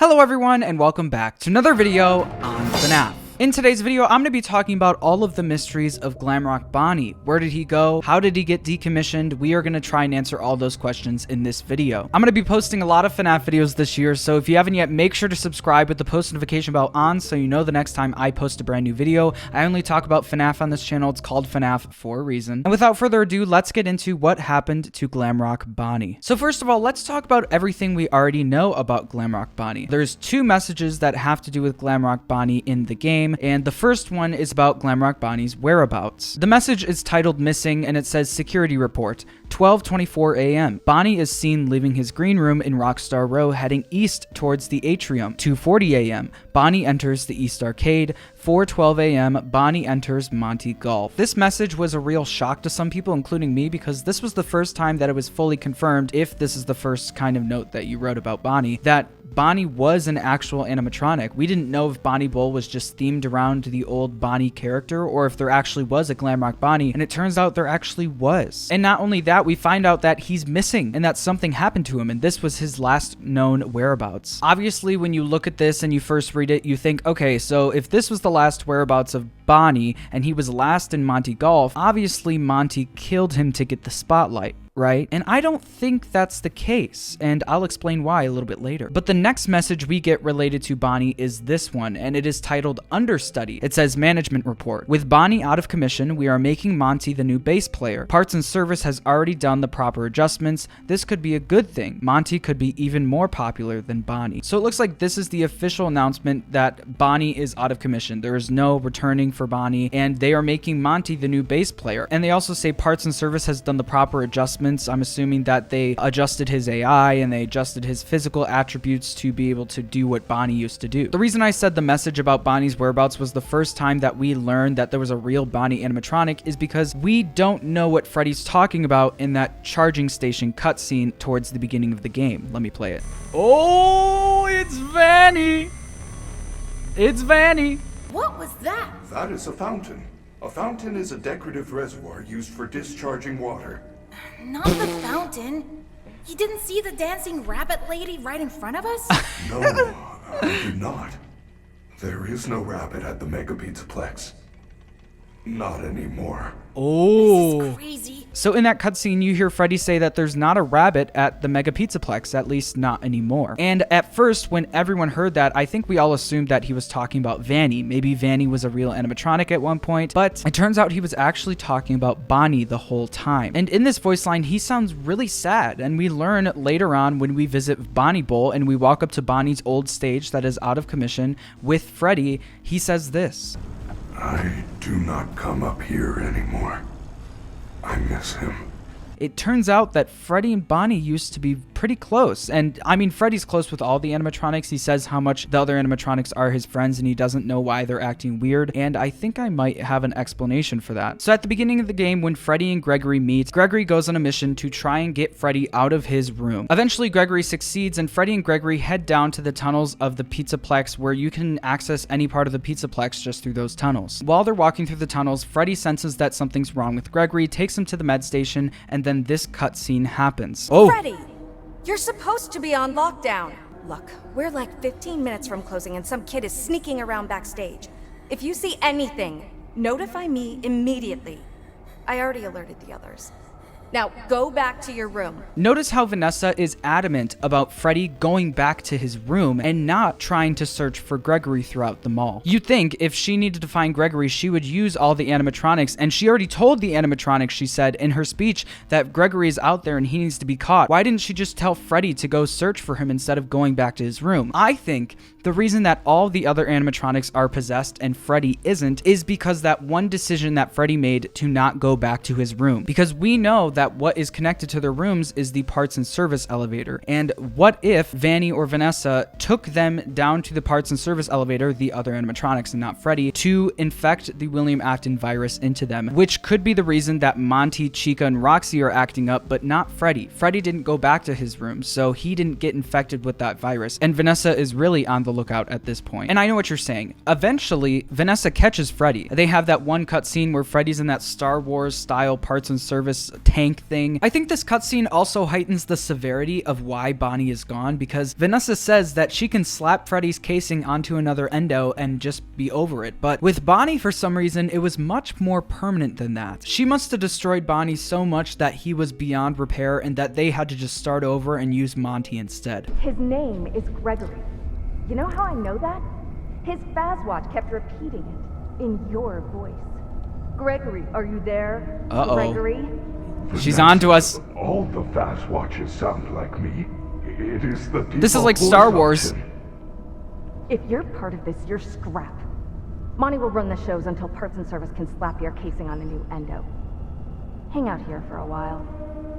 Hello everyone and welcome back to another video on FNAF. In today's video, I'm going to be talking about all of the mysteries of Glamrock Bonnie. Where did he go? How did he get decommissioned? We are going to try and answer all those questions in this video. I'm going to be posting a lot of FNAF videos this year, so if you haven't yet, make sure to subscribe with the post notification bell on so you know the next time I post a brand new video. I only talk about FNAF on this channel. It's called FNAF for a reason. And without further ado, let's get into what happened to Glamrock Bonnie. So first of all, let's talk about everything we already know about Glamrock Bonnie. There's two messages that have to do with Glamrock Bonnie in the game, and the first one is about Glamrock Bonnie's whereabouts. The message is titled Missing, and it says Security Report, 12:24 a.m. Bonnie is seen leaving his green room in Rockstar Row heading east towards the atrium. 2:40 a.m. Bonnie enters the East Arcade. 4:12 a.m. Bonnie enters Monty Golf. This message was a real shock to some people, including me, because this was the first time that it was fully confirmed, if this is the first kind of note that you wrote about Bonnie, that Bonnie was an actual animatronic. We didn't know if Bonnie Bull was just themed around the old Bonnie character or if there actually was a Glamrock Bonnie, and it turns out there actually was. And not only that, we find out that he's missing and that something happened to him, and this was his last known whereabouts. Obviously, when you look at this and you first read it, you think, okay, so if this was the last whereabouts of Bonnie and he was last in Monty Golf, obviously Monty killed him to get the spotlight, right? And I don't think that's the case, and I'll explain why a little bit later. But the next message we get related to Bonnie is this one, and it is titled Understudy. It says Management Report. With Bonnie out of commission, we are making Monty the new bass player. Parts and Service has already done the proper adjustments. This could be a good thing. Monty could be even more popular than Bonnie. So it looks like this is the official announcement that Bonnie is out of commission. There is no returning for Bonnie, and they are making Monty the new bass player. And they also say Parts and Service has done the proper adjustments. I'm assuming that they adjusted his AI and they adjusted his physical attributes to be able to do what Bonnie used to do. The reason I said the message about Bonnie's whereabouts was the first time that we learned that there was a real Bonnie animatronic is because we don't know what Freddy's talking about in that charging station cutscene towards the beginning of the game. Let me play it. Oh, it's Vanny! It's Vanny! What was that? That is a fountain. A fountain is a decorative reservoir used for discharging water. Not the fountain. You didn't see the dancing rabbit lady right in front of us? No, I did not. There is no rabbit at the Mega Pizzaplex. Not anymore. Oh. This is crazy. So in that cutscene, you hear Freddy say that there's not a rabbit at the Mega Pizzaplex, at least not anymore. And at first, when everyone heard that, I think we all assumed that he was talking about Vanny. Maybe Vanny was a real animatronic at one point, but it turns out he was actually talking about Bonnie the whole time. And in this voice line, he sounds really sad, and we learn later on when we visit Bonnie Bowl and we walk up to Bonnie's old stage that is out of commission with Freddy, he says this. I do not come up here anymore. I miss him. It turns out that Freddy and Bonnie used to be pretty close. And I mean, Freddy's close with all the animatronics. He says how much the other animatronics are his friends and he doesn't know why they're acting weird. And I think I might have an explanation for that. So at the beginning of the game, when Freddy and Gregory meet, Gregory goes on a mission to try and get Freddy out of his room. Eventually, Gregory succeeds and Freddy and Gregory head down to the tunnels of the Pizzaplex where you can access any part of the Pizzaplex just through those tunnels. While they're walking through the tunnels, Freddy senses that something's wrong with Gregory, takes him to the med station, and then this cutscene happens. Oh! Freddy, you're supposed to be on lockdown. Look, we're like 15 minutes from closing and some kid is sneaking around backstage. If you see anything, notify me immediately. I already alerted the others. Now, go back to your room. Notice how Vanessa is adamant about Freddy going back to his room and not trying to search for Gregory throughout the mall. You'd think if she needed to find Gregory, she would use all the animatronics, and she already told the animatronics, she said in her speech, that Gregory is out there and he needs to be caught. Why didn't she just tell Freddy to go search for him instead of going back to his room? I think the reason that all the other animatronics are possessed and Freddy isn't is because that one decision that Freddy made to not go back to his room. Because we know that what is connected to their rooms is the Parts and Service elevator. And what if Vanny or Vanessa took them down to the Parts and Service elevator, the other animatronics and not Freddy, to infect the William Afton virus into them, which could be the reason that Monty, Chica, and Roxy are acting up, but not Freddy. Freddy didn't go back to his room, so he didn't get infected with that virus. And Vanessa is really on the lookout at this point. And I know what you're saying. Eventually, Vanessa catches Freddy. They have that one cutscene where Freddy's in that Star Wars style Parts and Service tank tank thing. I think this cutscene also heightens the severity of why Bonnie is gone, because Vanessa says that she can slap Freddy's casing onto another endo and just be over it. But with Bonnie, for some reason, it was much more permanent than that. She must have destroyed Bonnie so much that he was beyond repair and that they had to just start over and use Monty instead. His name is Gregory. You know how I know that? His Fazwatch kept repeating it in your voice. Gregory, are you there? Uh-oh. Gregory? She's on to us. All the fast watches sound like me. It is the This is like default Star voice Wars. option. If you're part of this, you're scrap. Monty will run the shows until parts and service can slap your casing on a new endo. Hang out here for a while.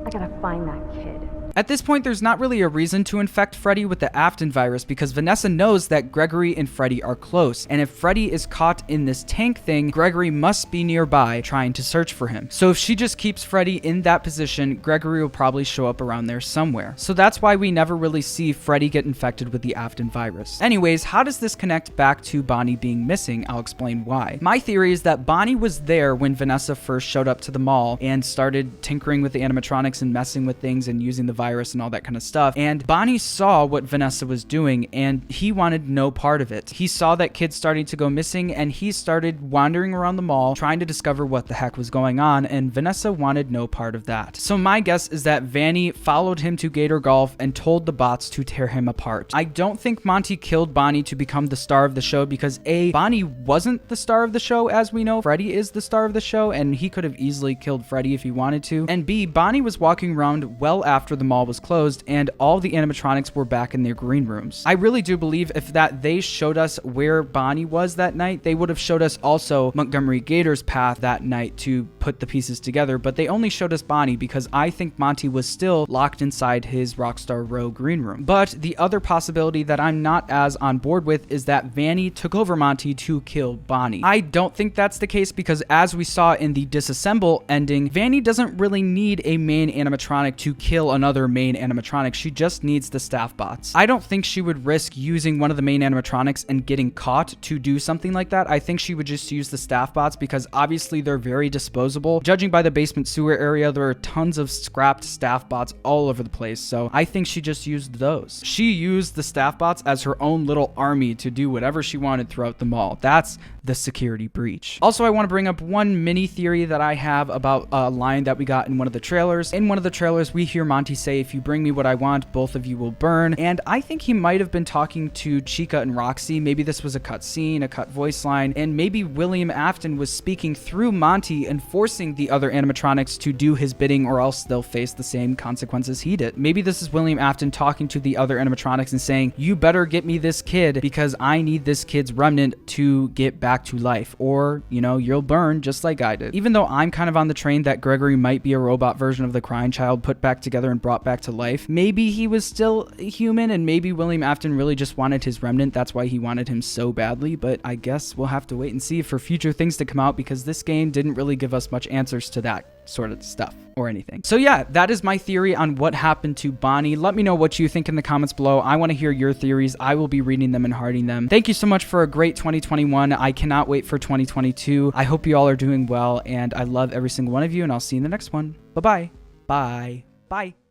I gotta find that kid. At this point, there's not really a reason to infect Freddy with the Afton virus because Vanessa knows that Gregory and Freddy are close, and if Freddy is caught in this tank thing, Gregory must be nearby trying to search for him. So if she just keeps Freddy in that position, Gregory will probably show up around there somewhere. So that's why we never really see Freddy get infected with the Afton virus. Anyways, how does this connect back to Bonnie being missing? I'll explain why. My theory is that Bonnie was there when Vanessa first showed up to the mall and started tinkering with the animatronics and messing with things and using the virus and all that kind of stuff. And Bonnie saw what Vanessa was doing and he wanted no part of it. He saw that kid starting to go missing and he started wandering around the mall trying to discover what the heck was going on, and Vanessa wanted no part of that. So my guess is that Vanny followed him to Gator Golf and told the bots to tear him apart. I don't think Monty killed Bonnie to become the star of the show because A, Bonnie wasn't the star of the show as we know. Freddy is the star of the show and he could have easily killed Freddy if he wanted to. And B, Bonnie was walking around well after the mall was closed and all the animatronics were back in their green rooms. I really do believe if that they showed us where Bonnie was that night, they would have showed us also Montgomery Gator's path that night to put the pieces together, but they only showed us Bonnie because I think Monty was still locked inside his Rockstar Row green room. But the other possibility that I'm not as on board with is that Vanny took over Monty to kill Bonnie. I don't think that's the case because as we saw in the disassemble ending, Vanny doesn't really need a main animatronic to kill another main animatronic. She just needs the staff bots. I don't think she would risk using one of the main animatronics and getting caught to do something like that. I think she would just use the staff bots because obviously they're very disposable. Judging by the basement sewer area, there are tons of scrapped staff bots all over the place, so I think she just used those. She used the staff bots as her own little army to do whatever she wanted throughout the mall. That's the security breach. Also, I want to bring up one mini theory that I have about a line that we got in one of the trailers. In one of the trailers, we hear Monty say, "If you bring me what I want, both of you will burn." And I think he might have been talking to Chica and Roxy. Maybe this was a cut scene, a cut voice line, and maybe William Afton was speaking through Monty and forcing the other animatronics to do his bidding or else they'll face the same consequences he did. Maybe this is William Afton talking to the other animatronics and saying, "You better get me this kid because I need this kid's remnant to get back to life, or, you know, you'll burn just like I did." Even though I'm kind of on the train that Gregory might be a robot version of the crying child put back together and brought back to life, maybe he was still human and maybe William Afton really just wanted his remnant. That's why he wanted him so badly, but I guess we'll have to wait and see for future things to come out because this game didn't really give us much answers to that sort of stuff or anything. So yeah, that is my theory on what happened to Bonnie. Let me know what you think in the comments below. I want to hear your theories. I will be reading them and hearting them. Thank you so much for a great 2021. I cannot wait for 2022. I hope you all are doing well and I love every single one of you and I'll see you in the next one. Bye-bye. Bye. Bye.